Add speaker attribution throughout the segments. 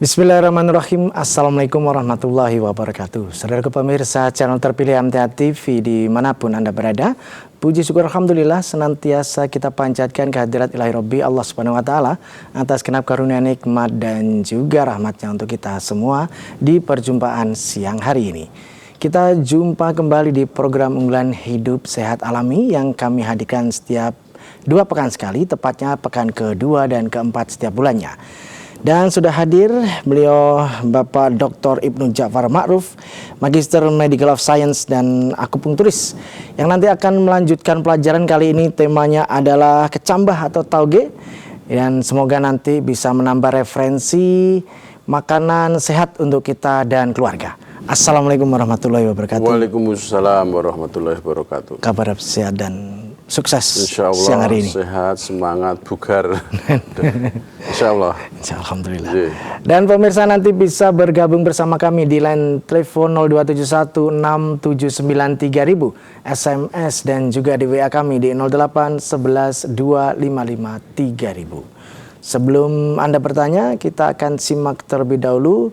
Speaker 1: Bismillahirrahmanirrahim. Assalamualaikum warahmatullahi wabarakatuh. Saudara pemirsa channel terpilih MTA TV dimanapun Anda berada, puji syukur Alhamdulillah senantiasa kita panjatkan kehadirat ilahi Rabbi Allah Subhanahu Wa Taala atas genap karunia nikmat dan juga rahmatnya untuk kita semua di perjumpaan siang hari ini. Kita jumpa kembali di program unggulan Hidup Sehat Alami yang kami hadirkan setiap 2 pekan sekali, tepatnya pekan kedua dan keempat setiap bulannya. Dan sudah hadir beliau Bapak Dr. Ibnu Ja'far Ma'ruf, Magister Medical of Science dan akupunkturis, yang nanti akan melanjutkan pelajaran kali ini. Temanya adalah kecambah atau tauge, dan semoga nanti bisa menambah referensi makanan sehat untuk kita dan keluarga. Assalamualaikum warahmatullahi wabarakatuh.
Speaker 2: Waalaikumsalam warahmatullahi wabarakatuh.
Speaker 1: Kabar sehat dan sukses
Speaker 2: Insya Allah,
Speaker 1: siang hari ini.
Speaker 2: Sehat, semangat, bugar. Insya Allah.
Speaker 1: Alhamdulillah. Dan pemirsa nanti bisa bergabung bersama kami di line telepon 02716793000, SMS dan juga di WA kami di 08112553000. Sebelum Anda bertanya, kita akan simak terlebih dahulu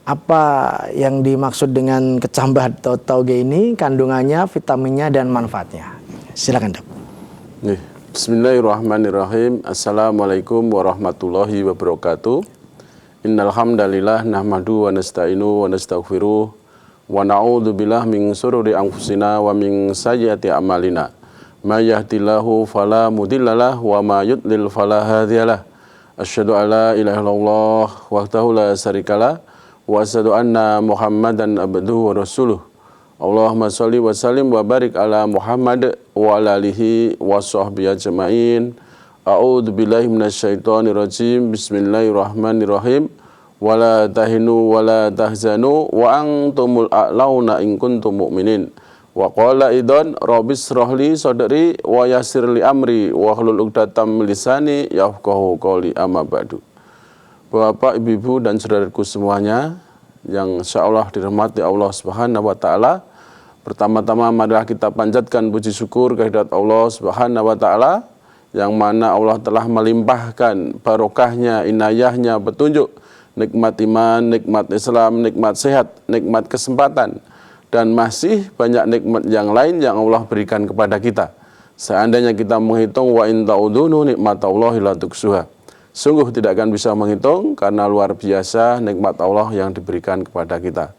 Speaker 1: apa yang dimaksud dengan kecambah atau tauge ini, kandungannya, vitaminnya dan manfaatnya. Silakan, Dok.
Speaker 2: Bismillahirrahmanirrahim. Assalamualaikum warahmatullahi wabarakatuh. Innal hamdalillah nahmadu wa nasta'inu wa nastaghfiruh wa na'udzu billahi min syururi anfusina wa min sayyiati a'malina. May yahdihillahu fala mudhillalah wa may yudlil fala hadiyalah. Asyhadu an la ilaha illallah wahdahu la syarikalah wa asyhadu anna Muhammadan abduhu wa rasuluh. Allahumma sholli wa sallim wa barik ala Muhammad wa ala alihi wa sahbihi ajma'in. A'udzu billahi minasyaitonir rajim. Bismillahirrahmanirrahim. Wala tahinu wala tahzanu wa antumul a'launa in kuntum mu'minin. Wa qala idzan rabbis shrahli sadri wa yassir li amri wa hlul 'uqdatam min lisani yafqahu qawli amma ba'du. Bapak, Ibu, dan saudaraku semuanya yang insyaallah dirahmati Allah Subhanahu wa taala. Pertama-tama marilah kita panjatkan puji syukur kehadirat Allah Subhanahu wa taala yang mana Allah telah melimpahkan barokahnya, inayahnya, petunjuk, nikmat iman, nikmat Islam, nikmat sehat, nikmat kesempatan, dan masih banyak nikmat yang lain yang Allah berikan kepada kita. Seandainya kita menghitung wa in ta'udunu nikmatallahi la tuksuha, sungguh tidak akan bisa menghitung karena luar biasa nikmat Allah yang diberikan kepada kita.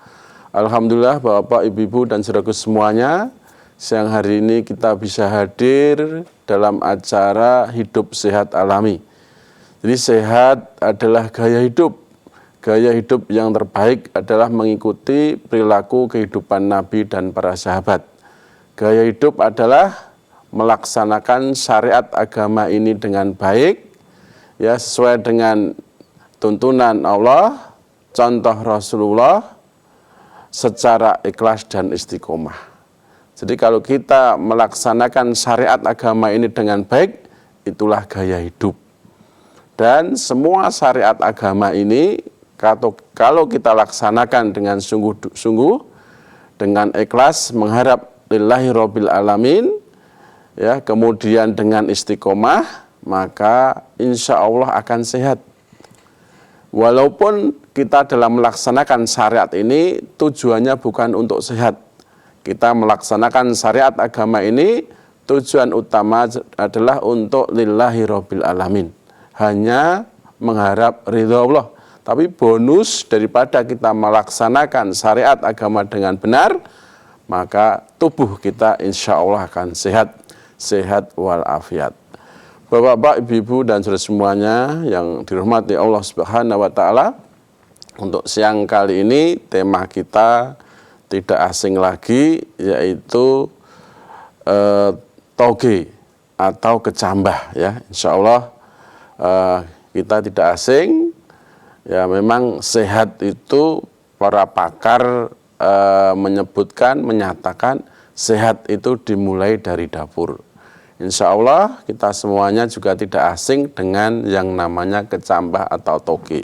Speaker 2: Alhamdulillah Bapak, Ibu, dan saudaraku semuanya, siang hari ini kita bisa hadir dalam acara Hidup Sehat Alami. Jadi sehat adalah gaya hidup. Gaya hidup yang terbaik adalah mengikuti perilaku kehidupan Nabi dan para sahabat. Gaya hidup adalah melaksanakan syariat agama ini dengan baik, ya, sesuai dengan tuntunan Allah, contoh Rasulullah, secara ikhlas dan istiqomah. Jadi kalau kita melaksanakan syariat agama ini dengan baik, itulah gaya hidup. Dan semua syariat agama ini kalau kita laksanakan dengan sungguh-sungguh, dengan ikhlas, mengharap lillahi rabbil alamin, ya, kemudian dengan istiqomah, maka insya Allah akan sehat. Walaupun kita dalam melaksanakan syariat ini tujuannya bukan untuk sehat. Kita melaksanakan syariat agama ini tujuan utama adalah untuk lillahi rabbil alamin. Hanya mengharap ridha Allah. Tapi bonus daripada kita melaksanakan syariat agama dengan benar, maka tubuh kita insya Allah akan sehat. Sehat walafiat. Bapak-bapak, Ibu, dan saudara semuanya yang dirahmati Allah Subhanahu wa taala, untuk siang kali ini tema kita tidak asing lagi, yaitu tauge atau kecambah, ya. Insyaallah kita tidak asing. Ya, memang sehat itu para pakar menyatakan sehat itu dimulai dari dapur. Insya Allah kita semuanya juga tidak asing dengan yang namanya kecambah atau toge.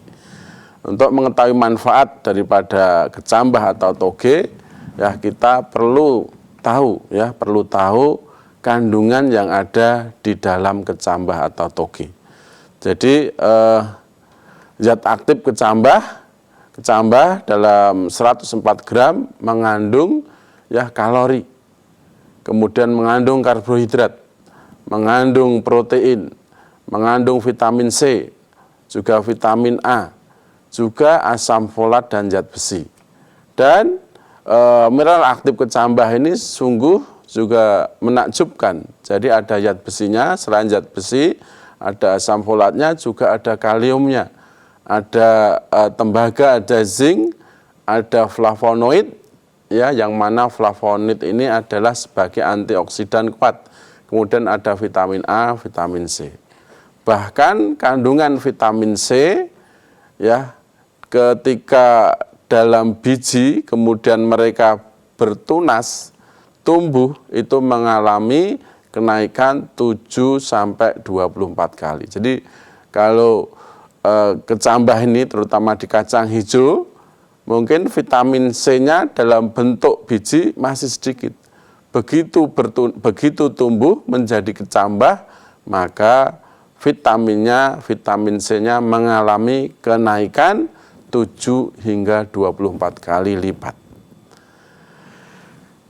Speaker 2: Untuk mengetahui manfaat daripada kecambah atau toge, ya kita perlu tahu kandungan yang ada di dalam kecambah atau toge. Jadi zat aktif kecambah dalam 104 gram mengandung ya kalori, kemudian mengandung karbohidrat, mengandung protein, mengandung vitamin C, juga vitamin A, juga asam folat dan zat besi. Dan mineral aktif kecambah ini sungguh juga menakjubkan. Jadi ada zat besinya, selain zat besi, ada asam folatnya, juga ada kaliumnya, ada tembaga, ada zinc, ada flavonoid, ya, yang mana flavonoid ini adalah sebagai antioksidan kuat. Kemudian ada vitamin A, vitamin C. Bahkan kandungan vitamin C, ya, ketika dalam biji kemudian mereka bertunas, tumbuh, itu mengalami kenaikan 7 sampai 24 kali. Jadi kalau kecambah ini terutama di kacang hijau, mungkin vitamin C-nya dalam bentuk biji masih sedikit. Begitu tumbuh menjadi kecambah, maka vitamin C-nya mengalami kenaikan 7 hingga 24 kali lipat.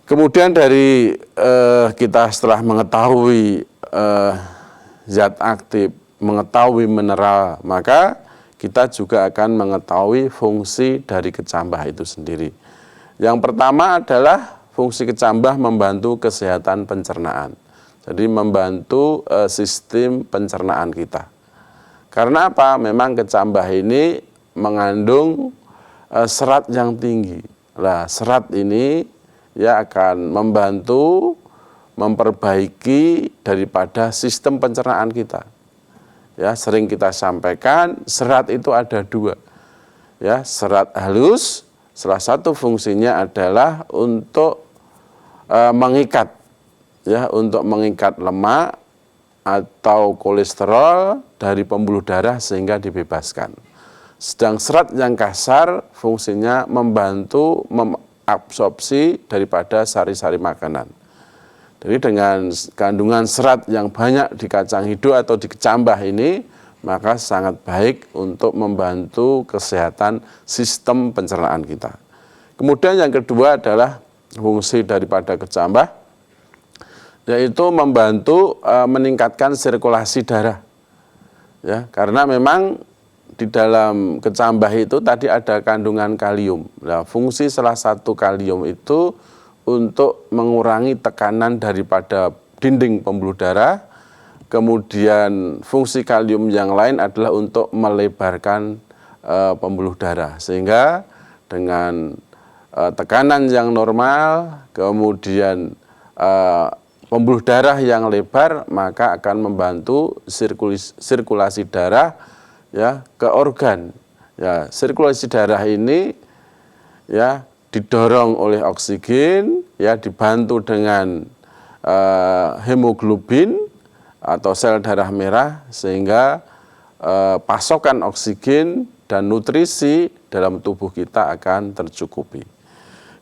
Speaker 2: Kemudian dari kita setelah mengetahui zat aktif, mengetahui mineral, maka kita juga akan mengetahui fungsi dari kecambah itu sendiri. Yang pertama adalah fungsi kecambah membantu kesehatan pencernaan. Jadi membantu sistem pencernaan kita. Karena apa? Memang kecambah ini mengandung serat yang tinggi. Nah, serat ini ya akan membantu memperbaiki daripada sistem pencernaan kita. Ya, sering kita sampaikan serat itu ada 2. Ya, serat halus, salah satu fungsinya adalah untuk mengikat, ya, untuk mengikat lemak atau kolesterol dari pembuluh darah sehingga dibebaskan. Sedang serat yang kasar fungsinya membantu mengabsorpsi daripada sari-sari makanan. Jadi dengan kandungan serat yang banyak di kacang hijau atau di kecambah ini, maka sangat baik untuk membantu kesehatan sistem pencernaan kita. Kemudian yang kedua adalah fungsi daripada kecambah, yaitu membantu meningkatkan sirkulasi darah. Ya, karena memang di dalam kecambah itu tadi ada kandungan kalium. Nah, fungsi salah satu kalium itu untuk mengurangi tekanan daripada dinding pembuluh darah. Kemudian fungsi kalium yang lain adalah untuk melebarkan pembuluh darah. Sehingga dengan tekanan yang normal, kemudian pembuluh darah yang lebar, maka akan membantu sirkulasi darah, ya, ke organ. Ya, sirkulasi darah ini ya didorong oleh oksigen, ya, dibantu dengan hemoglobin atau sel darah merah, sehingga pasokan oksigen dan nutrisi dalam tubuh kita akan tercukupi.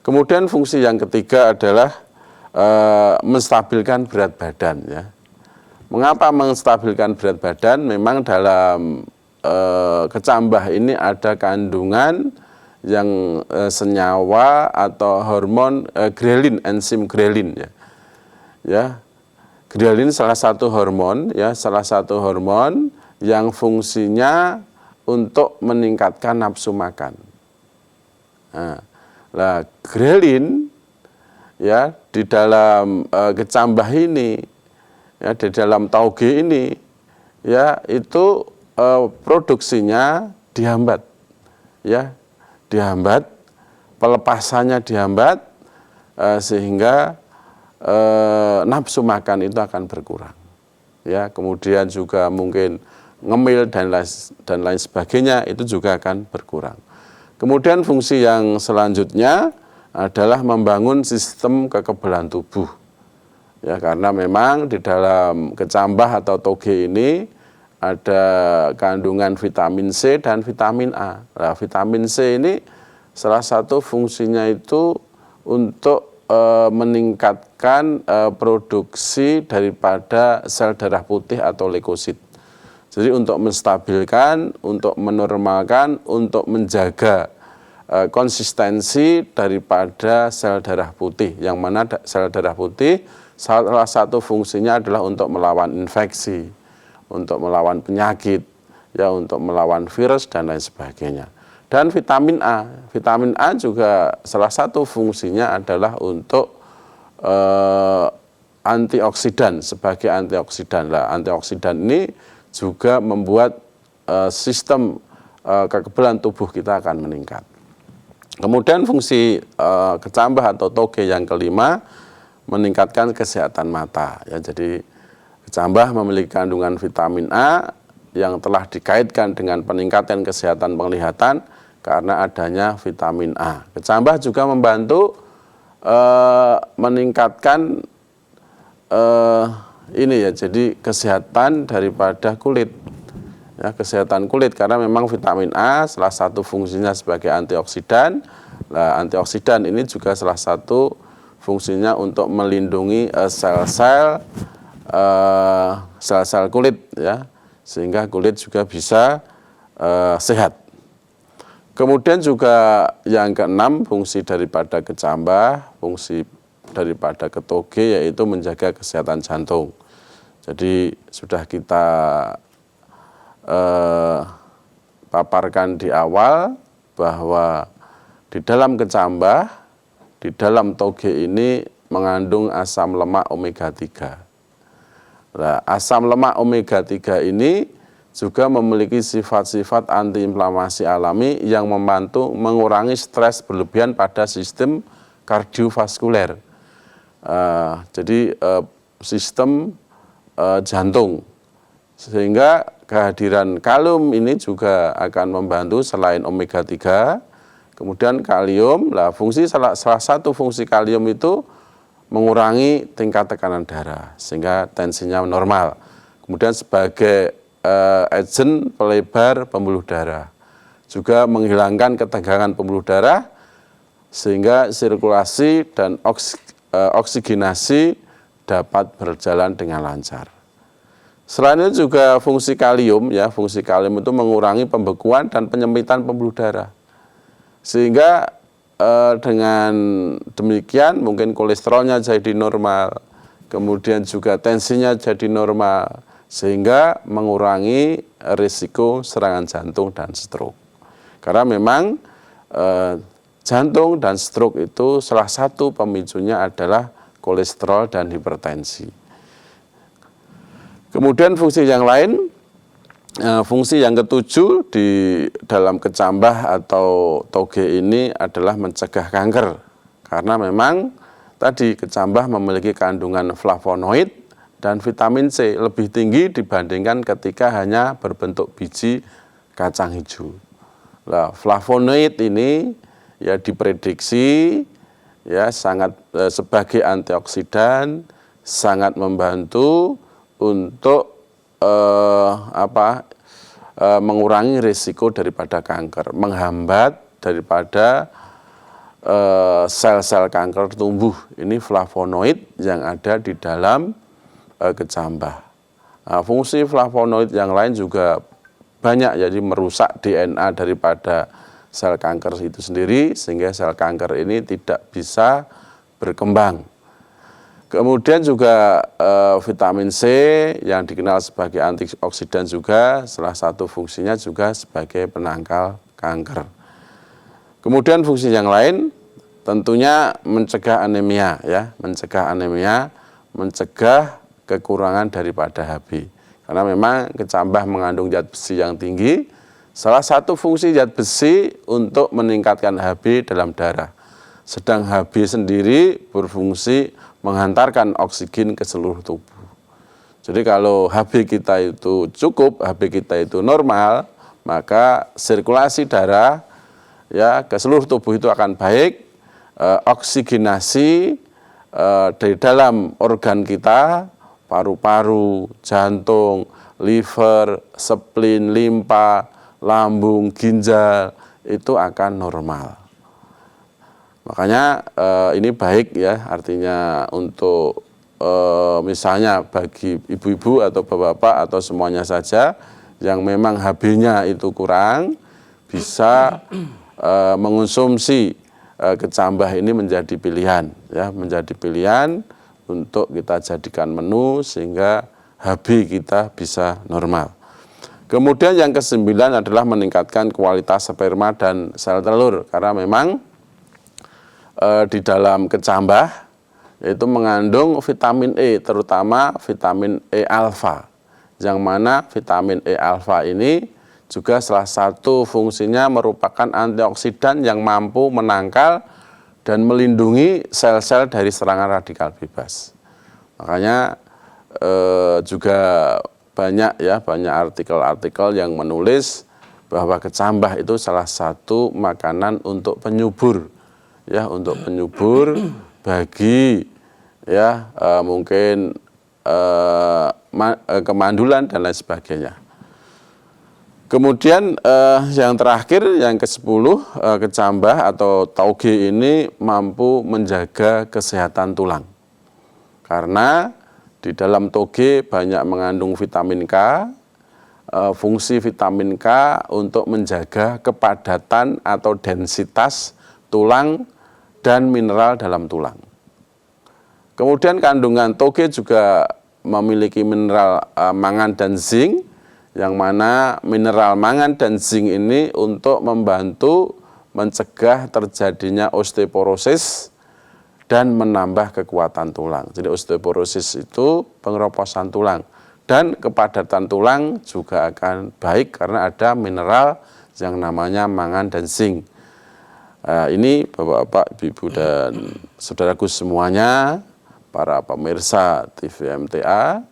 Speaker 2: Kemudian fungsi yang ketiga adalah menstabilkan berat badan, ya. Mengapa menstabilkan berat badan? Memang dalam kecambah ini ada kandungan yang senyawa atau hormon grelin, enzim grelin, ya. Ya, grelin salah satu hormon, ya, salah satu hormon yang fungsinya untuk meningkatkan nafsu makan. Nah, grelin, ya, di dalam kecambah ini, ya, di dalam tauge ini, ya, itu produksinya dihambat, ya, dihambat, pelepasannya dihambat, sehingga nafsu makan itu akan berkurang, ya. Kemudian juga mungkin ngemil dan lain sebagainya itu juga akan berkurang. Kemudian fungsi yang selanjutnya adalah membangun sistem kekebalan tubuh, ya, karena memang di dalam kecambah atau toge ini ada kandungan vitamin C dan vitamin A. Nah, vitamin C ini salah satu fungsinya itu untuk meningkatkan produksi daripada sel darah putih atau leukosit. Jadi untuk menstabilkan, untuk menormalkan, untuk menjaga konsistensi daripada sel darah putih. Yang mana sel darah putih salah satu fungsinya adalah untuk melawan infeksi, untuk melawan penyakit, ya, untuk melawan virus dan lain sebagainya. Dan vitamin A juga salah satu fungsinya adalah untuk antioksidan, sebagai antioksidan. Lah, antioksidan ini juga membuat sistem kekebalan tubuh kita akan meningkat. Kemudian fungsi kecambah atau toge yang kelima, meningkatkan kesehatan mata. Ya, jadi kecambah memiliki kandungan vitamin A yang telah dikaitkan dengan peningkatan kesehatan penglihatan karena adanya vitamin A. Kecambah juga membantu meningkatkan ini ya, jadi kesehatan daripada kulit, ya, kesehatan kulit, karena memang vitamin A salah satu fungsinya sebagai antioksidan. Nah, antioksidan ini juga salah satu fungsinya untuk melindungi sel-sel kulit, ya, sehingga kulit juga bisa sehat. Kemudian juga yang keenam, fungsi daripada kecambah, fungsi daripada ketoge yaitu menjaga kesehatan jantung. Jadi sudah kita paparkan di awal bahwa di dalam kecambah, di dalam toge ini mengandung asam lemak omega 3. Nah, asam lemak omega 3 ini juga memiliki sifat-sifat antiinflamasi alami yang membantu mengurangi stres berlebihan pada sistem kardiovaskuler. Jadi sistem jantung, sehingga kehadiran kalium ini juga akan membantu selain omega 3, kemudian kalium. Lah, salah satu fungsi kalium itu mengurangi tingkat tekanan darah sehingga tensinya normal. Kemudian sebagai agen pelebar pembuluh darah, juga menghilangkan ketegangan pembuluh darah sehingga sirkulasi dan oksigenasi dapat berjalan dengan lancar. Selain itu juga fungsi kalium, ya, fungsi kalium itu mengurangi pembekuan dan penyempitan pembuluh darah. Sehingga dengan demikian mungkin kolesterolnya jadi normal, kemudian juga tensinya jadi normal, sehingga mengurangi risiko serangan jantung dan stroke. Karena memang jantung dan stroke itu salah satu pemicunya adalah kolesterol dan hipertensi. Kemudian fungsi yang lain, fungsi yang ketujuh di dalam kecambah atau toge ini adalah mencegah kanker. Karena memang tadi kecambah memiliki kandungan flavonoid dan vitamin C lebih tinggi dibandingkan ketika hanya berbentuk biji kacang hijau. Nah, flavonoid ini ya diprediksi ya sangat sebagai antioksidan, sangat membantu untuk mengurangi risiko daripada kanker, menghambat daripada sel-sel kanker tumbuh. Ini flavonoid yang ada di dalam kecambah. Nah, fungsi flavonoid yang lain juga banyak, jadi merusak DNA daripada sel kanker itu sendiri sehingga sel kanker ini tidak bisa berkembang. Kemudian juga vitamin C yang dikenal sebagai antioksidan juga salah satu fungsinya juga sebagai penangkal kanker. Kemudian fungsi yang lain tentunya mencegah anemia, ya, mencegah kekurangan daripada Hb. Karena memang kecambah mengandung zat besi yang tinggi. Salah satu fungsi zat besi untuk meningkatkan Hb dalam darah. Sedang Hb sendiri berfungsi menghantarkan oksigen ke seluruh tubuh. Jadi kalau Hb kita itu cukup, Hb kita itu normal, maka sirkulasi darah ya ke seluruh tubuh itu akan baik, oksigenasi dari dalam organ kita, paru-paru, jantung, liver, spleen, limpa, lambung, ginjal itu akan normal. Makanya ini baik, ya, artinya untuk misalnya bagi ibu-ibu atau bapak-bapak atau semuanya saja yang memang HB-nya itu kurang, bisa mengonsumsi kecambah ini menjadi pilihan, ya, menjadi pilihan untuk kita jadikan menu sehingga HB kita bisa normal. Kemudian yang ke-9 adalah meningkatkan kualitas sperma dan sel telur, karena memang di dalam kecambah itu mengandung vitamin E, terutama vitamin E alfa, yang mana vitamin E alfa ini juga salah satu fungsinya merupakan antioksidan yang mampu menangkal dan melindungi sel-sel dari serangan radikal bebas. Makanya juga banyak artikel-artikel yang menulis bahwa kecambah itu salah satu makanan untuk penyubur, ya, untuk penyubur bagi mungkin kemandulan dan lain sebagainya. Kemudian yang terakhir, yang ke-10, kecambah atau tauge ini mampu menjaga kesehatan tulang. Karena di dalam toge banyak mengandung vitamin K, fungsi vitamin K untuk menjaga kepadatan atau densitas tulang dan mineral dalam tulang. Kemudian kandungan toge juga memiliki mineral mangan dan zinc, yang mana mineral mangan dan zinc ini untuk membantu mencegah terjadinya osteoporosis dan menambah kekuatan tulang. Jadi osteoporosis itu pengeroposan tulang, dan kepadatan tulang juga akan baik karena ada mineral yang namanya mangan dan zinc. Ini Bapak-bapak, Ibu dan saudaraku semuanya, para pemirsa TV MTA,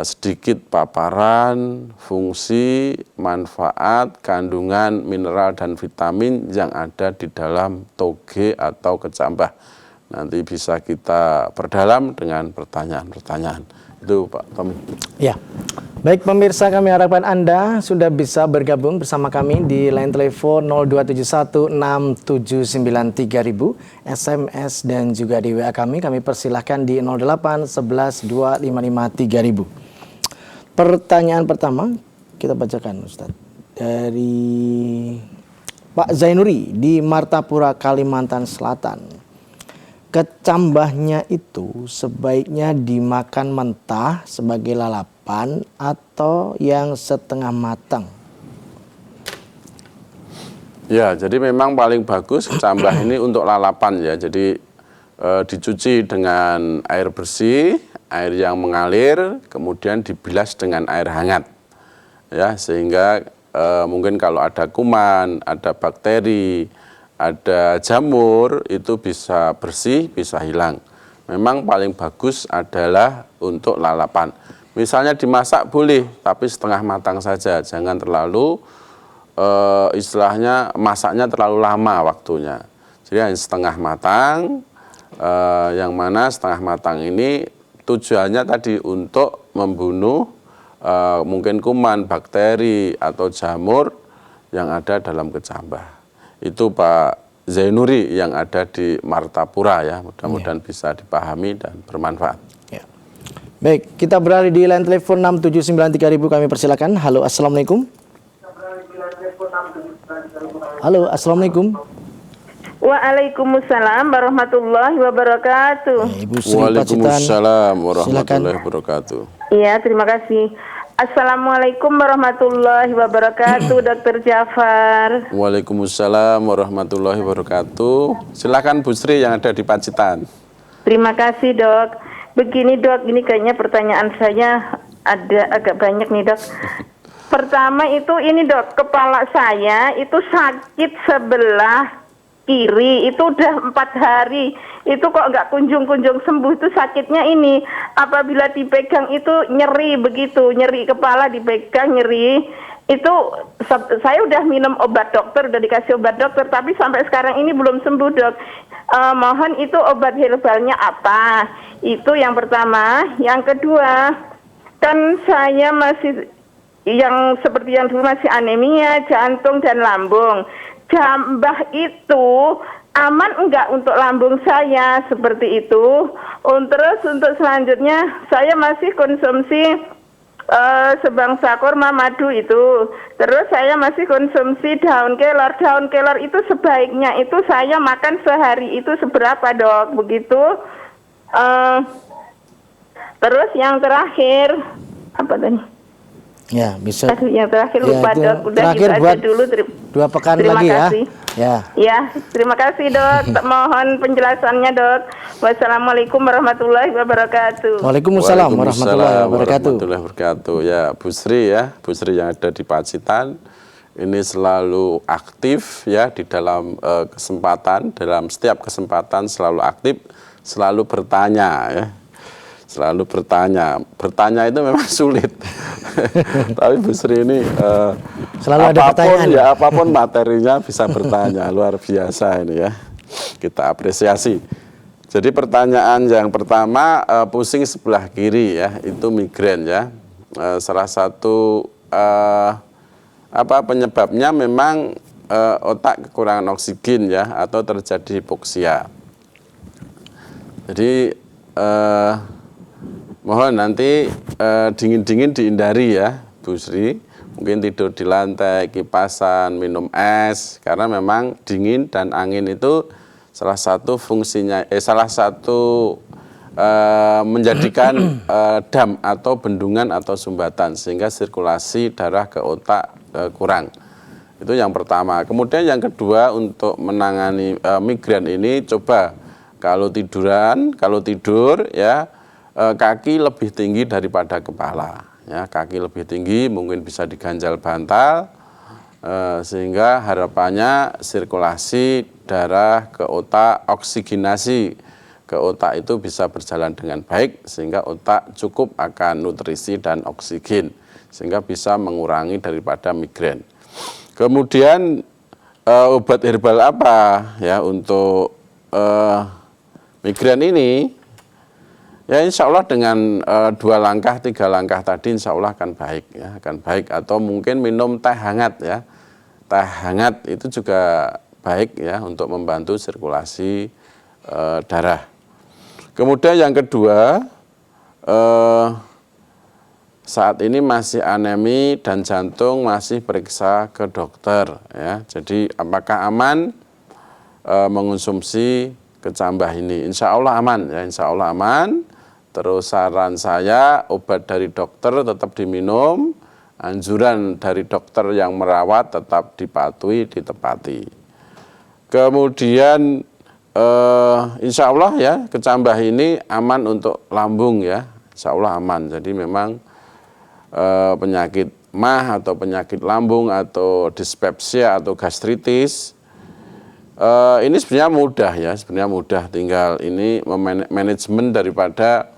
Speaker 2: sedikit paparan fungsi, manfaat, kandungan mineral dan vitamin yang ada di dalam toge atau kecambah. Nanti bisa kita perdalam dengan pertanyaan-pertanyaan. Itu Pak Tommy. Ya.
Speaker 1: Baik pemirsa, kami harapkan Anda sudah bisa bergabung bersama kami di line telepon 02716793000, SMS dan juga di WA kami persilahkan di 08112553.000. Pertanyaan pertama kita bacakan, Ustadz, dari Pak Zainuri di Martapura, Kalimantan Selatan. Kecambahnya itu sebaiknya dimakan mentah sebagai lalapan atau yang setengah matang?
Speaker 2: Ya, jadi memang paling bagus kecambah ini untuk lalapan, ya. Jadi dicuci dengan air bersih, air yang mengalir, kemudian dibilas dengan air hangat, ya, sehingga mungkin kalau ada kuman, ada bakteri, ada jamur, itu bisa bersih, bisa hilang. Memang paling bagus adalah untuk lalapan. Misalnya dimasak boleh, tapi setengah matang saja, jangan terlalu istilahnya masaknya terlalu lama waktunya. Jadi hanya setengah matang, yang mana setengah matang ini tujuannya tadi untuk membunuh mungkin kuman, bakteri atau jamur yang ada dalam kecambah. Itu Pak Zainuri yang ada di Martapura, ya. Mudah-mudahan bisa dipahami dan bermanfaat.
Speaker 1: Ya. Baik, kita beralih di line telepon 6793000, kami persilakan. Halo, Assalamualaikum. Halo, Assalamualaikum.
Speaker 3: Waalaikumsalam warahmatullahi wabarakatuh.
Speaker 1: Ibu Sri
Speaker 2: Waalaikumsalam warahmatullahi wabarakatuh.
Speaker 3: Iya, terima kasih. Assalamualaikum warahmatullahi wabarakatuh, Dr. Jafar.
Speaker 2: Waalaikumsalam warahmatullahi wabarakatuh. Silakan Bu Sri yang ada di Pacitan.
Speaker 3: Terima kasih, Dok. Begini, Dok, ini kayaknya pertanyaan saya ada agak banyak nih, Dok. Pertama itu ini, Dok, kepala saya itu sakit sebelah kiri, itu udah 4 hari, itu kok nggak kunjung-kunjung sembuh. Itu sakitnya ini, apabila dipegang itu nyeri begitu, nyeri kepala dipegang nyeri. Itu saya udah minum obat dokter, udah dikasih obat dokter, tapi sampai sekarang ini belum sembuh, Dok. Mohon itu obat herbalnya apa? Itu yang pertama. Yang kedua, kan saya masih yang seperti yang dulu masih anemia, jantung dan lambung. Jambah itu aman enggak untuk lambung saya, seperti itu. Terus untuk selanjutnya saya masih konsumsi sebangsa kurma madu itu. Terus saya masih konsumsi daun kelor. Daun kelor itu sebaiknya itu saya makan sehari itu seberapa, Dok? Begitu. Terus yang terakhir apa tadi?
Speaker 1: Ya, bisa.
Speaker 3: Aduh, yang terakhir
Speaker 1: Ya,
Speaker 3: lupa,
Speaker 1: itu
Speaker 3: Dok. Udah
Speaker 1: terakhir
Speaker 3: gitu
Speaker 1: buat
Speaker 3: aja dulu.
Speaker 1: 2 pekan
Speaker 3: terima
Speaker 1: lagi
Speaker 3: kasih.
Speaker 1: ya.
Speaker 3: Ya, terima kasih, Dok. Mohon penjelasannya, Dok. Wassalamualaikum warahmatullahi wabarakatuh.
Speaker 1: Waalaikumsalam warahmatullahi wabarakatuh.
Speaker 2: warahmatullahi wabarakatuh. Ya, Bu Sri yang ada di Pacitan ini selalu aktif ya di dalam dalam setiap kesempatan selalu aktif, selalu bertanya ya. Selalu bertanya. Bertanya itu memang sulit. Tapi Bu Sri ini
Speaker 1: Selalu ada pertanyaan.
Speaker 2: ya apapun materinya bisa bertanya, luar biasa ini ya. Kita apresiasi. Jadi pertanyaan yang pertama, pusing sebelah kiri ya, itu migrain ya. Salah satu penyebabnya memang otak kekurangan oksigen ya, atau terjadi hipoksia. Jadi mohon nanti dingin-dingin dihindari ya, Bu Sri. Mungkin tidur di lantai, kipasan, minum es, karena memang dingin dan angin itu salah satu fungsinya, menjadikan dam atau bendungan atau sumbatan sehingga sirkulasi darah ke otak kurang. Itu yang pertama. Kemudian yang kedua, untuk menangani migrain ini, coba kalau tidur ya, kaki lebih tinggi daripada kepala ya, kaki lebih tinggi, mungkin bisa diganjal bantal sehingga harapannya sirkulasi darah ke otak, oksigenasi ke otak itu bisa berjalan dengan baik sehingga otak cukup akan nutrisi dan oksigen sehingga bisa mengurangi daripada migrain. Kemudian obat herbal apa ya untuk migrain ini? Ya, insya Allah dengan 2 langkah, 3 langkah tadi insya Allah akan baik ya, akan baik. Atau mungkin minum teh hangat ya, teh hangat itu juga baik ya untuk membantu sirkulasi darah. Kemudian yang kedua, saat ini masih anemi dan jantung masih periksa ke dokter ya. Jadi apakah aman mengonsumsi kecambah ini? Insya Allah aman ya, insya Allah aman. Terus saran saya, obat dari dokter tetap diminum, anjuran dari dokter yang merawat tetap dipatuhi, ditepati. Kemudian insya Allah ya, kecambah ini aman untuk lambung ya, insya Allah aman. Jadi memang penyakit MAH atau penyakit lambung atau dispepsia atau gastritis, ini sebenarnya mudah ya, sebenarnya mudah, tinggal ini manajemen daripada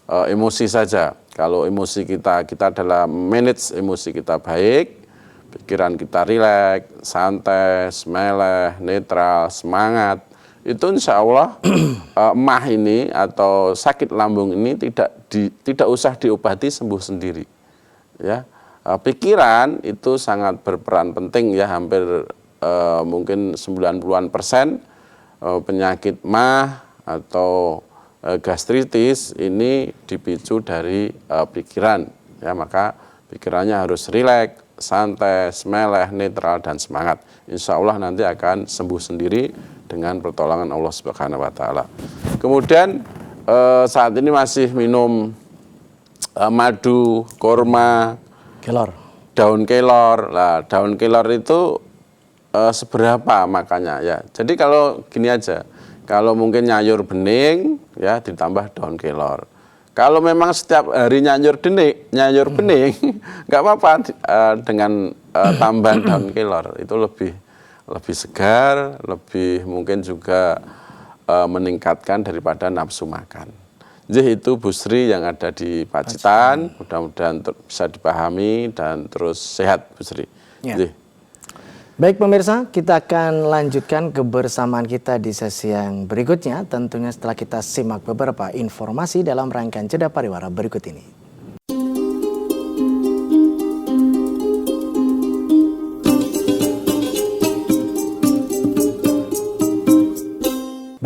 Speaker 2: emosi saja. Kalau emosi kita adalah manage emosi kita baik, pikiran kita rileks, santai, meleh, netral, semangat, itu insya Allah MAH ini atau sakit lambung ini tidak usah diobati, sembuh sendiri. Ya, pikiran itu sangat berperan penting ya, hampir mungkin 90% penyakit MAH atau gastritis ini dipicu dari pikiran ya, maka pikirannya harus rileks, santai, meleh, netral dan semangat. Insya Allah nanti akan sembuh sendiri dengan pertolongan Allah Subhanahu wa taala. Kemudian saat ini masih minum madu, kurma,
Speaker 1: Kelor.
Speaker 2: daun kelor. Nah, daun kelor itu seberapa makannya ya. Jadi kalau gini aja, kalau mungkin nyayur bening ya ditambah daun kelor. Kalau memang setiap hari nyayur bening, nggak apa-apa dengan tambahan daun kelor, itu lebih segar, lebih mungkin juga meningkatkan daripada nafsu makan. Jadi itu Bu Sri yang ada di Pacitan, mudah-mudahan bisa dipahami dan terus sehat Bu Sri.
Speaker 1: Ya. Baik pemirsa, kita akan lanjutkan kebersamaan kita di sesi yang berikutnya, tentunya setelah kita simak beberapa informasi dalam rangkaian Jeda Pariwara berikut ini.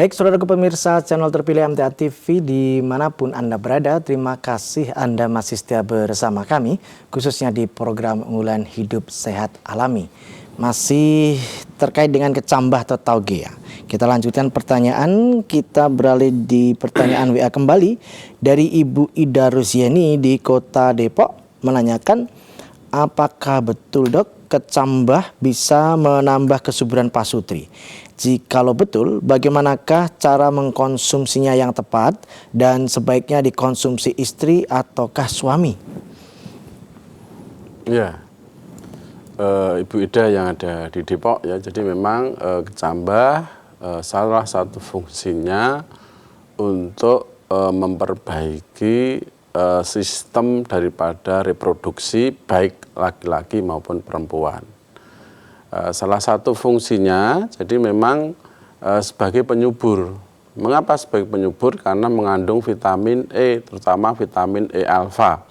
Speaker 1: Baik, saudara pemirsa channel terpilih MTA TV dimanapun Anda berada, terima kasih Anda masih setia bersama kami, khususnya di program unggulan Hidup Sehat Alami. Masih terkait dengan kecambah atau tauge ya. Kita lanjutkan pertanyaan, kita beralih di pertanyaan WA kembali dari Ibu Ida Rusieni di Kota Depok menanyakan, apakah betul dok kecambah bisa menambah kesuburan pasutri? Jikalau betul, bagaimanakah cara mengkonsumsinya yang tepat dan sebaiknya dikonsumsi istri ataukah suami?
Speaker 2: Ya, Ibu Ida yang ada di Depok ya, jadi memang kecambah salah satu fungsinya untuk memperbaiki sistem daripada reproduksi baik laki-laki maupun perempuan. Salah satu fungsinya jadi memang sebagai penyubur. Mengapa sebagai penyubur? Karena mengandung vitamin E, terutama vitamin E alfa.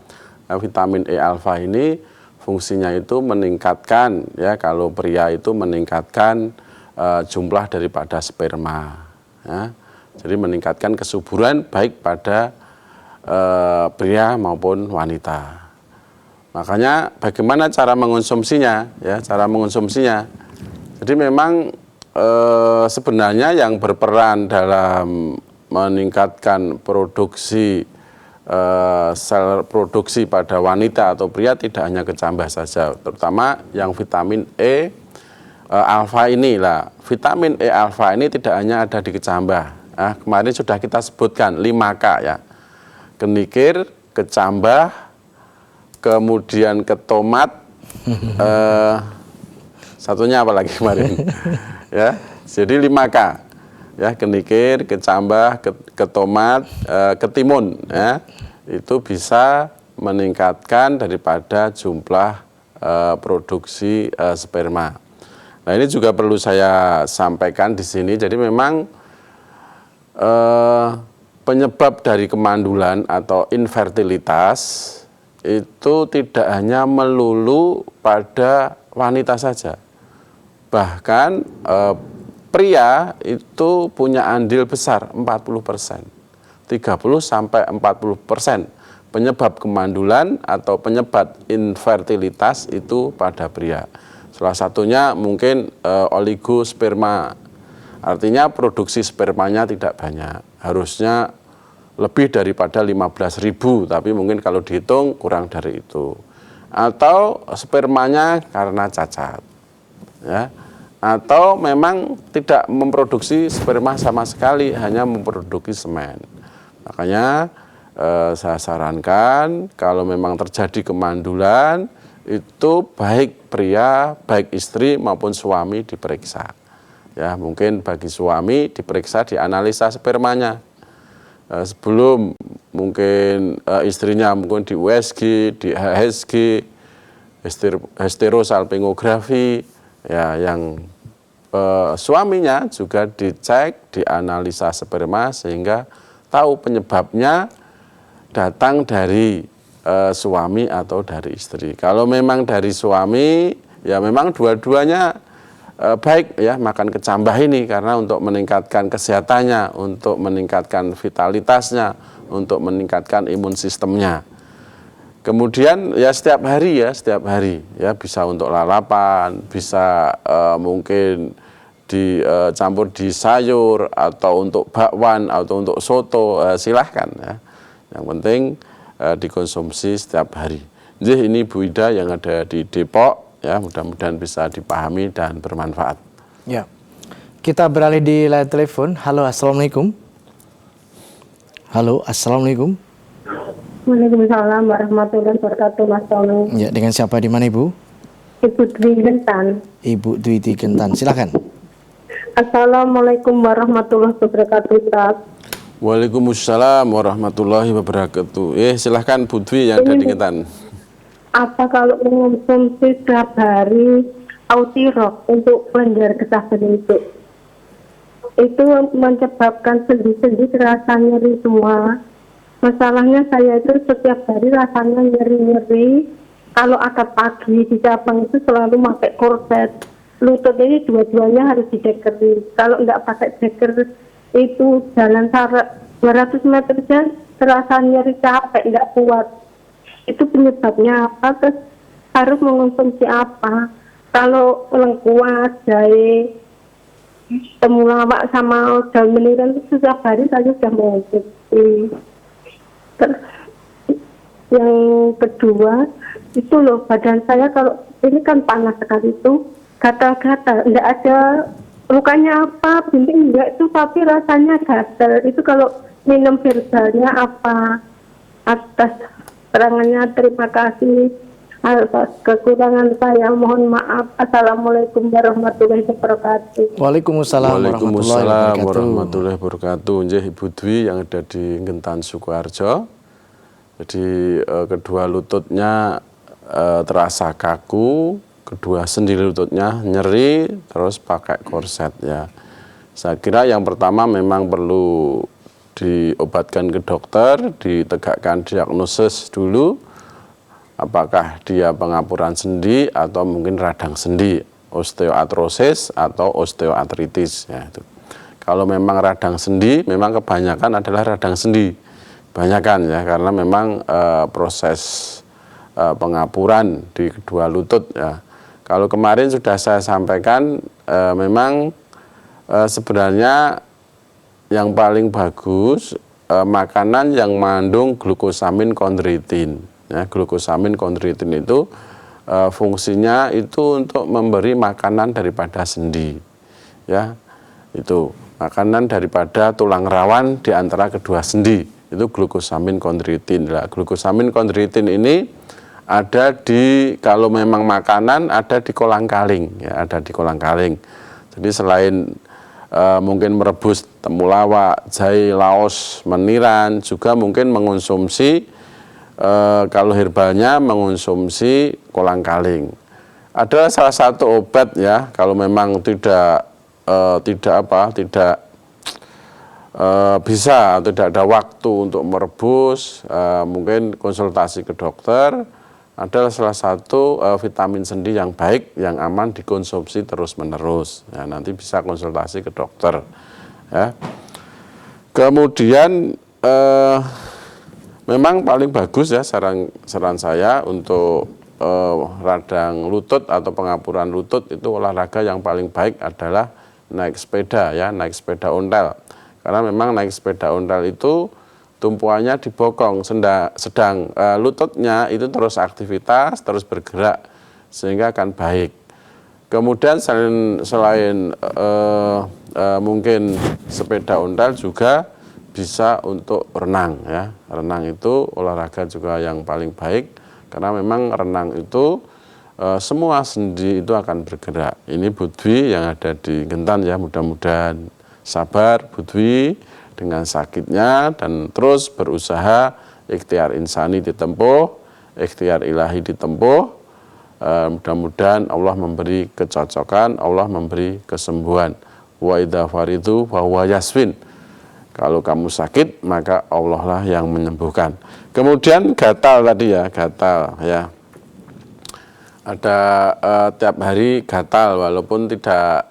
Speaker 2: Vitamin E alfa ini fungsinya itu meningkatkan, ya kalau pria itu meningkatkan jumlah daripada sperma. Ya. Jadi meningkatkan kesuburan baik pada pria maupun wanita. Makanya bagaimana cara mengonsumsinya, ya cara mengonsumsinya. Jadi memang sebenarnya yang berperan dalam meningkatkan produksi sel produksi pada wanita atau pria tidak hanya kecambah saja, terutama yang vitamin E alfa inilah. Vitamin E alfa ini tidak hanya ada di kecambah. Nah, kemarin sudah kita sebutkan 5K ya. Kenikir, kecambah, kemudian ketomat, satunya apa lagi kemarin? Ya, jadi 5K. Ya, kenikir, kecambah, ketomat, ketimun. Ya, itu bisa meningkatkan daripada jumlah produksi sperma. Nah, ini juga perlu saya sampaikan di sini. Jadi memang penyebab dari kemandulan atau infertilitas itu tidak hanya melulu pada wanita saja. Bahkan pria itu punya andil besar 40%. 30-40% penyebab kemandulan atau penyebab infertilitas itu pada pria. Salah satunya mungkin oligosperma. Artinya produksi spermanya tidak banyak. Harusnya lebih daripada 15.000, tapi mungkin kalau dihitung kurang dari itu. Atau spermanya karena cacat. Ya. Atau memang tidak memproduksi sperma sama sekali, hanya memproduksi semen. Makanya saya sarankan kalau memang terjadi kemandulan, itu baik pria, baik istri maupun suami diperiksa. Ya, mungkin bagi suami diperiksa, dianalisa spermanya. Sebelum mungkin istrinya mungkin di USG, di HSG, hysterosalpingografi, ya yang suaminya juga dicek, dianalisa sperma sehingga tahu penyebabnya datang dari suami atau dari istri. Kalau memang dari suami, ya memang dua-duanya baik ya makan kecambah ini karena untuk meningkatkan kesehatannya, untuk meningkatkan vitalitasnya, untuk meningkatkan imun sistemnya. Kemudian ya setiap hari ya bisa untuk lalapan, bisa mungkin dicampur di sayur atau untuk bakwan atau untuk soto, silahkan ya. Yang penting dikonsumsi setiap hari. Jadi ini Bu Ida yang ada di Depok. Ya, mudah-mudahan bisa dipahami dan bermanfaat.
Speaker 1: Ya, kita beralih di line telepon. Halo, assalamualaikum. Halo, assalamualaikum.
Speaker 4: Waalaikumsalam warahmatullahi wabarakatuh, Mas Tommy.
Speaker 1: Ya, dengan siapa di mana Ibu?
Speaker 4: Ibu Dwi Gentan.
Speaker 1: Ibu Dwi Gentan, silakan.
Speaker 4: Assalamualaikum warahmatullahi wabarakatuh, Ustaz.
Speaker 2: Waalaikumsalam warahmatullahi wabarakatuh. Silahkan Bu Dwi yang ada di Gentan.
Speaker 4: Apa kalau mengonsumsi setiap hari Autirok untuk pelenggar getah bentuk itu menyebabkan sendi-sendi terasa nyeri semua. Masalahnya saya itu setiap hari rasanya nyeri-nyeri. Kalau akad pagi di cabang itu selalu pakai korset. Lutut ini dua-duanya harus didekeri. Kalau nggak pakai deker itu jalan 200 meter saja terasa nyeri, capek, nggak kuat. Itu penyebabnya apa? Terus harus mengonsumsi apa? Kalau lengkuas, jahe, temulawak sama daun meniran itu setiap hari saya sudah mengonsumsi. Terus yang kedua itu loh, badan saya kalau ini kan panas sekali itu gatal-gatal, enggak ada lukanya apa, bintik enggak itu, tapi rasanya gatal. Itu kalau minum virbalnya apa? Atas terangannya terima kasih. Atas kekurangan saya mohon maaf. Assalamualaikum warahmatullahi wabarakatuh.
Speaker 1: Waalaikumsalam
Speaker 2: Waalaikumsalam
Speaker 1: warahmatullahi
Speaker 2: warahmatullahi wabarakatuh. Nggih, Ibu Dwi yang ada di Gentan Sukoharjo. Jadi kedua lututnya terasa kaku, kedua sendi lututnya nyeri, terus pakai korset ya. Saya kira yang pertama memang perlu diobatkan ke dokter, ditegakkan diagnosis dulu. Apakah dia pengapuran sendi atau mungkin radang sendi, osteoartrosis atau osteoartritis ya itu. Kalau memang radang sendi, memang kebanyakan adalah radang sendi. Kebanyakan ya, karena memang proses pengapuran di kedua lutut ya. Kalau kemarin sudah saya sampaikan, memang sebenarnya yang paling bagus makanan yang mengandung glukosamin kondroitin. Ya, glukosamin kondroitin itu fungsinya itu untuk memberi makanan daripada sendi. Ya, itu makanan daripada tulang rawan di antara kedua sendi. Itu glukosamin kondroitin. Nah, glukosamin kondroitin ini ada di, kalau memang makanan ada di kolang-kaling, ya, ada di kolang-kaling. Jadi selain mungkin merebus temulawak, jahe, laos, meniran, juga mungkin mengonsumsi kalau herbalnya mengonsumsi kolang-kaling. Ada salah satu obat ya, kalau memang tidak bisa, tidak ada waktu untuk merebus, mungkin konsultasi ke dokter. Adalah salah satu vitamin sendi yang baik, yang aman dikonsumsi terus-menerus. Ya, nanti bisa konsultasi ke dokter. Ya. Kemudian memang paling bagus ya saran saya untuk radang lutut atau pengapuran lutut itu olahraga yang paling baik adalah naik sepeda ya, naik sepeda ontel. Karena memang naik sepeda ontel itu tumpuannya dibokong, sedang lututnya itu terus aktivitas, terus bergerak sehingga akan baik. Kemudian selain mungkin sepeda ontel juga bisa untuk renang ya. Renang itu olahraga juga yang paling baik karena memang renang itu semua sendi itu akan bergerak. Ini Bu Dwi yang ada di Gentan ya, mudah-mudahan sabar Bu Dwi dengan sakitnya dan terus berusaha, ikhtiar insani ditempuh, ikhtiar ilahi ditempuh. Mudah-mudahan Allah memberi kecocokan, Allah memberi kesembuhan. Wa idza faridu fa huwa yasfin. Kalau kamu sakit, maka Allah lah yang menyembuhkan. Kemudian gatal tadi ya, gatal ya. Ada tiap hari gatal walaupun tidak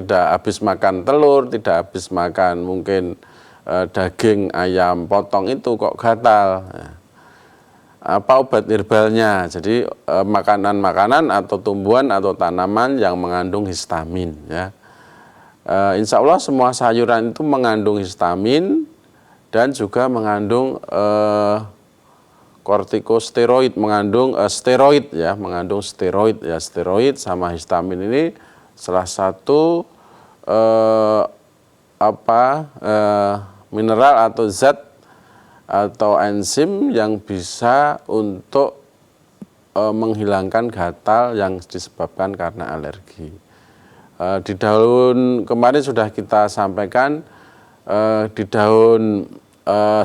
Speaker 2: habis makan telur, tidak habis makan mungkin daging ayam potong itu kok gatal. Apa obat herbalnya? Jadi makanan-makanan atau tumbuhan atau tanaman yang mengandung histamin ya. Insya Allah semua sayuran itu mengandung histamin dan juga mengandung kortikosteroid, mengandung steroid ya, mengandung steroid ya. Steroid sama histamin ini salah satu mineral atau zat atau enzim yang bisa untuk menghilangkan gatal yang disebabkan karena alergi. Di daun kemarin sudah kita sampaikan, di daun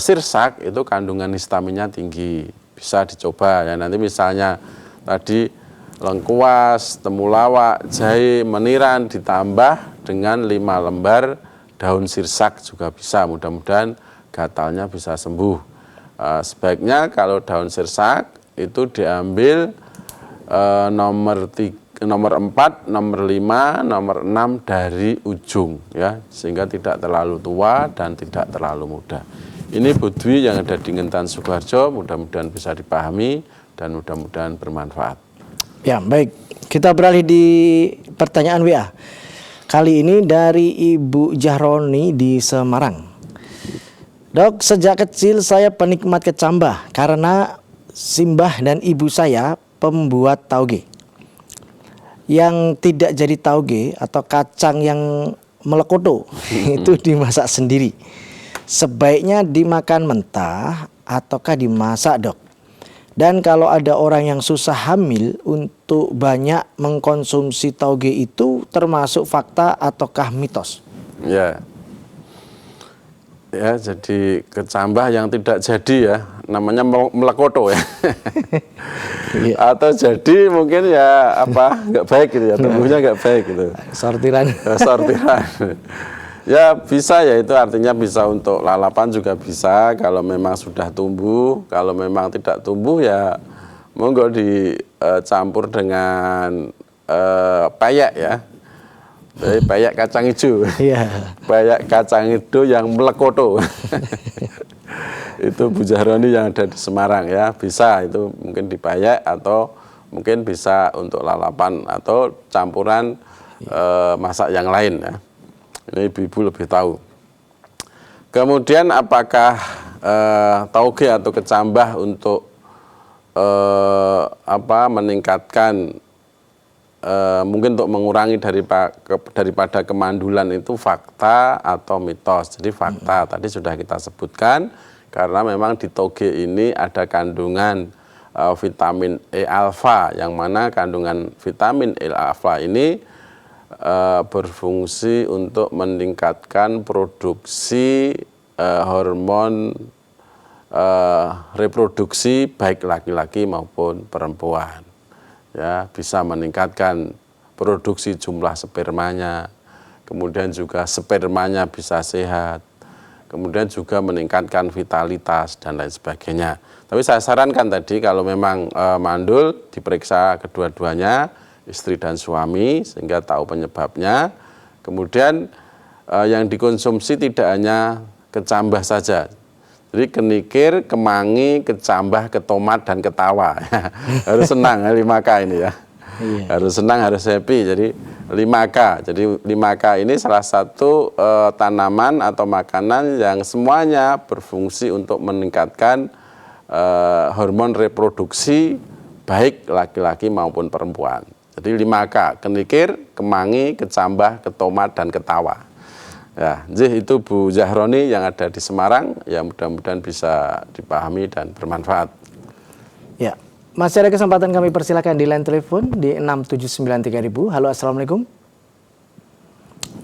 Speaker 2: sirsak itu kandungan histaminnya tinggi, bisa dicoba ya. Nanti misalnya tadi lengkuas, temulawak, jahe, meniran ditambah dengan 5 lembar daun sirsak juga bisa, mudah-mudahan gatalnya bisa sembuh. Sebaiknya kalau daun sirsak itu diambil nomor nomor 4, nomor 5, nomor 6 dari ujung ya, sehingga tidak terlalu tua dan tidak terlalu muda. Ini Budwi yang ada di Ngentan Sukoharjo, mudah-mudahan bisa dipahami dan mudah-mudahan bermanfaat.
Speaker 1: Ya, baik. Kita beralih di pertanyaan WA. Kali ini dari Ibu Jahroni di Semarang. Dok, sejak kecil saya penikmat kecambah karena simbah dan ibu saya pembuat tauge. Yang tidak jadi tauge atau kacang yang melekoto itu dimasak sendiri. Sebaiknya dimakan mentah ataukah dimasak, Dok? Dan kalau ada orang yang susah hamil untuk banyak mengkonsumsi tauge itu termasuk fakta ataukah mitos?
Speaker 2: Ya. Ya, jadi kecambah yang tidak jadi ya, namanya melekoto ya. Atau jadi mungkin ya nggak baik gitu ya, tumbuhnya nggak baik gitu.
Speaker 1: Sortiran.
Speaker 2: Sortiran. Ya bisa ya, itu artinya bisa untuk lalapan juga bisa kalau memang sudah tumbuh. Kalau memang tidak tumbuh ya monggo dicampur dengan peyek ya. Peyek kacang hijau.
Speaker 1: Iya.
Speaker 2: Peyek kacang hijau yang melekoto. Itu Bu Jahroni yang ada di Semarang ya, bisa itu mungkin dipeyek atau mungkin bisa untuk lalapan atau campuran masak yang lain ya. Ini ibu-ibu lebih tahu. Kemudian apakah tauge atau kecambah untuk meningkatkan mungkin untuk mengurangi daripada kemandulan itu fakta atau mitos? Jadi fakta tadi sudah kita sebutkan karena memang di tauge ini ada kandungan vitamin E alfa, yang mana kandungan vitamin E alfa ini berfungsi untuk meningkatkan produksi hormon reproduksi baik laki-laki maupun perempuan. Ya, bisa meningkatkan produksi jumlah spermanya, kemudian juga spermanya bisa sehat, kemudian juga meningkatkan vitalitas dan lain sebagainya. Tapi saya sarankan tadi kalau memang mandul diperiksa kedua-duanya, istri dan suami, sehingga tahu penyebabnya. Kemudian yang dikonsumsi tidak hanya kecambah saja. Jadi kenikir, kemangi, kecambah, ketomat, dan ketawa. Harus senang 5K ini ya. Iya. Harus senang, harus happy. Jadi 5K. Jadi 5K ini salah satu tanaman atau makanan yang semuanya berfungsi untuk meningkatkan hormon reproduksi baik laki-laki maupun perempuan. Jadi 5K, kenikir, kemangi, kecambah, ketomat, dan ketawa. Ya, jadi itu Bu Jahroni yang ada di Semarang, ya mudah-mudahan bisa dipahami dan bermanfaat.
Speaker 1: Ya, masih ada kesempatan kami persilakan di line telepon di 6793000. Halo, assalamualaikum.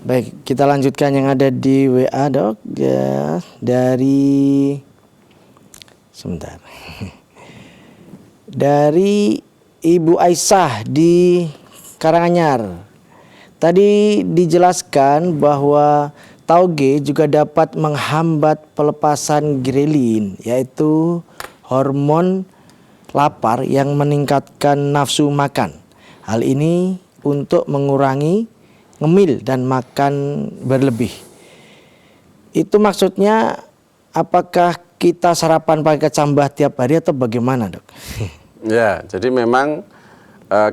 Speaker 1: Baik, kita lanjutkan yang ada di WA, Dok. Ya, dari sebentar. Dari Ibu Aisyah di Karanganyar. Tadi dijelaskan bahwa tauge juga dapat menghambat pelepasan grelin, yaitu hormon lapar yang meningkatkan nafsu makan. Hal ini untuk mengurangi ngemil dan makan berlebih. Itu maksudnya apakah kita sarapan pakai kecambah tiap hari atau bagaimana, Dok?
Speaker 2: Ya, jadi memang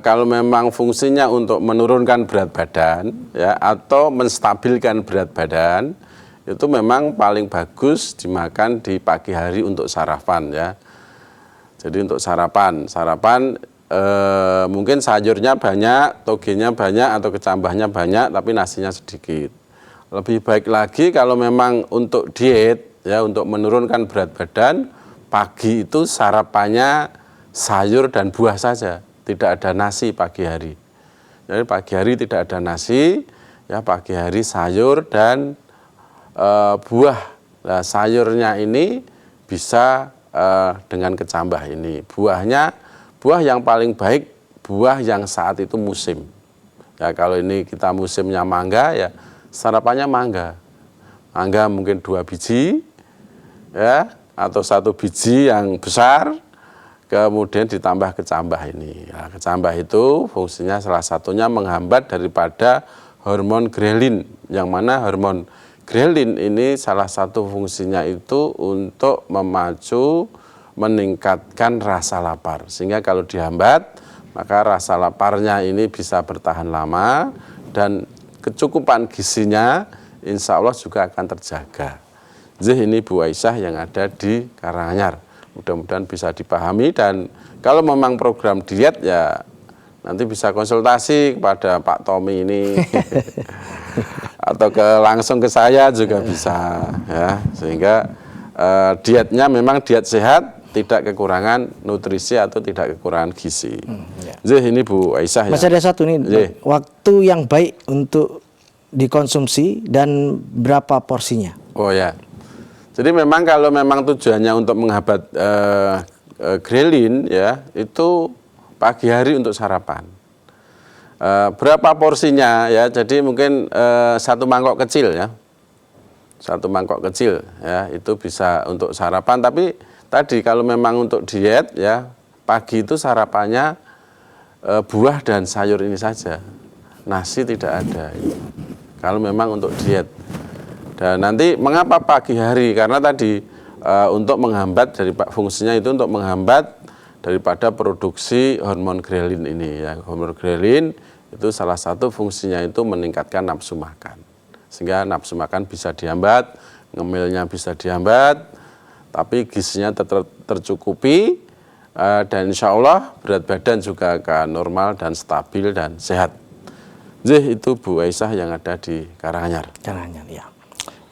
Speaker 2: kalau memang fungsinya untuk menurunkan berat badan ya atau menstabilkan berat badan, itu memang paling bagus dimakan di pagi hari untuk sarapan ya. Jadi untuk sarapan mungkin sayurnya banyak, togenya banyak atau kecambahnya banyak tapi nasinya sedikit. Lebih baik lagi kalau memang untuk diet ya, untuk menurunkan berat badan, pagi itu sarapannya sayur dan buah saja. Tidak ada nasi pagi hari. Jadi pagi hari tidak ada nasi, ya pagi hari sayur dan buah. Nah, sayurnya ini bisa dengan kecambah ini. Buah yang paling baik, buah yang saat itu musim. Ya kalau ini kita musimnya mangga, ya sarapannya mangga. Mangga mungkin 2 biji, ya atau 1 biji yang besar. kemudian ditambah kecambah ini. Nah, kecambah itu fungsinya salah satunya menghambat daripada hormon grelin, yang mana hormon grelin ini salah satu fungsinya itu untuk memacu, meningkatkan rasa lapar. Sehingga kalau dihambat, maka rasa laparnya ini bisa bertahan lama dan kecukupan gizinya insya Allah juga akan terjaga. Jadi ini Bu Aisyah yang ada di Karanganyar. Mudah-mudahan bisa dipahami, dan kalau memang program diet ya nanti bisa konsultasi kepada Pak Tommy ini atau langsung ke saya juga bisa ya, sehingga dietnya memang diet sehat, tidak kekurangan nutrisi atau tidak kekurangan gizi. Jadi ini Bu Aisyah.
Speaker 1: Masih ada satu nih, waktu yang baik untuk dikonsumsi dan berapa porsinya?
Speaker 2: Oh ya, jadi memang kalau memang tujuannya untuk menghambat grelin ya, itu pagi hari untuk sarapan. Berapa porsinya ya? Jadi mungkin satu mangkok kecil ya, satu mangkok kecil ya, itu bisa untuk sarapan. Tapi tadi kalau memang untuk diet ya, pagi itu sarapannya buah dan sayur ini saja, nasi tidak ada. Kalau memang untuk diet. Dan nanti mengapa pagi hari? Karena tadi untuk menghambat dari fungsinya itu untuk menghambat daripada produksi hormon grelin ini ya. Hormon grelin itu salah satu fungsinya itu meningkatkan nafsu makan. Sehingga nafsu makan bisa dihambat, ngemilnya bisa dihambat, tapi gizinya tercukupi, dan insya Allah berat badan juga akan normal dan stabil dan sehat. Jadi itu Bu Aisyah yang ada di Karanganyar.
Speaker 1: Karanganyar ya.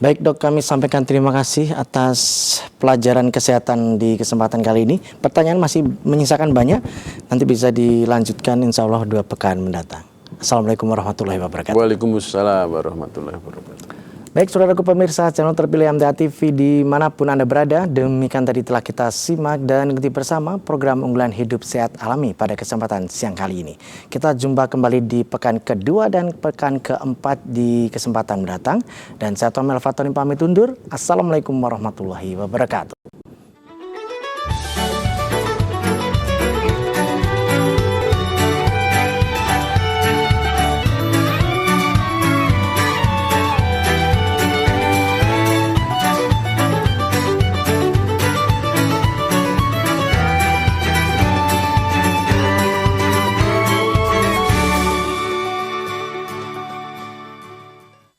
Speaker 1: Baik Dok, kami sampaikan terima kasih atas pelajaran kesehatan di kesempatan kali ini. Pertanyaan masih menyisakan banyak, nanti bisa dilanjutkan insya Allah 2 pekan mendatang. Assalamualaikum warahmatullahi wabarakatuh.
Speaker 2: Waalaikumsalam warahmatullahi wabarakatuh.
Speaker 1: Baik saudaraku pemirsa channel terpilih MTA TV dimanapun Anda berada, demikian tadi telah kita simak dan ikuti bersama program unggulan hidup sehat alami pada kesempatan siang kali ini. Kita jumpa kembali di pekan kedua dan pekan keempat di kesempatan mendatang. Dan saya Tomel Fatoni pamit undur. Assalamualaikum warahmatullahi wabarakatuh.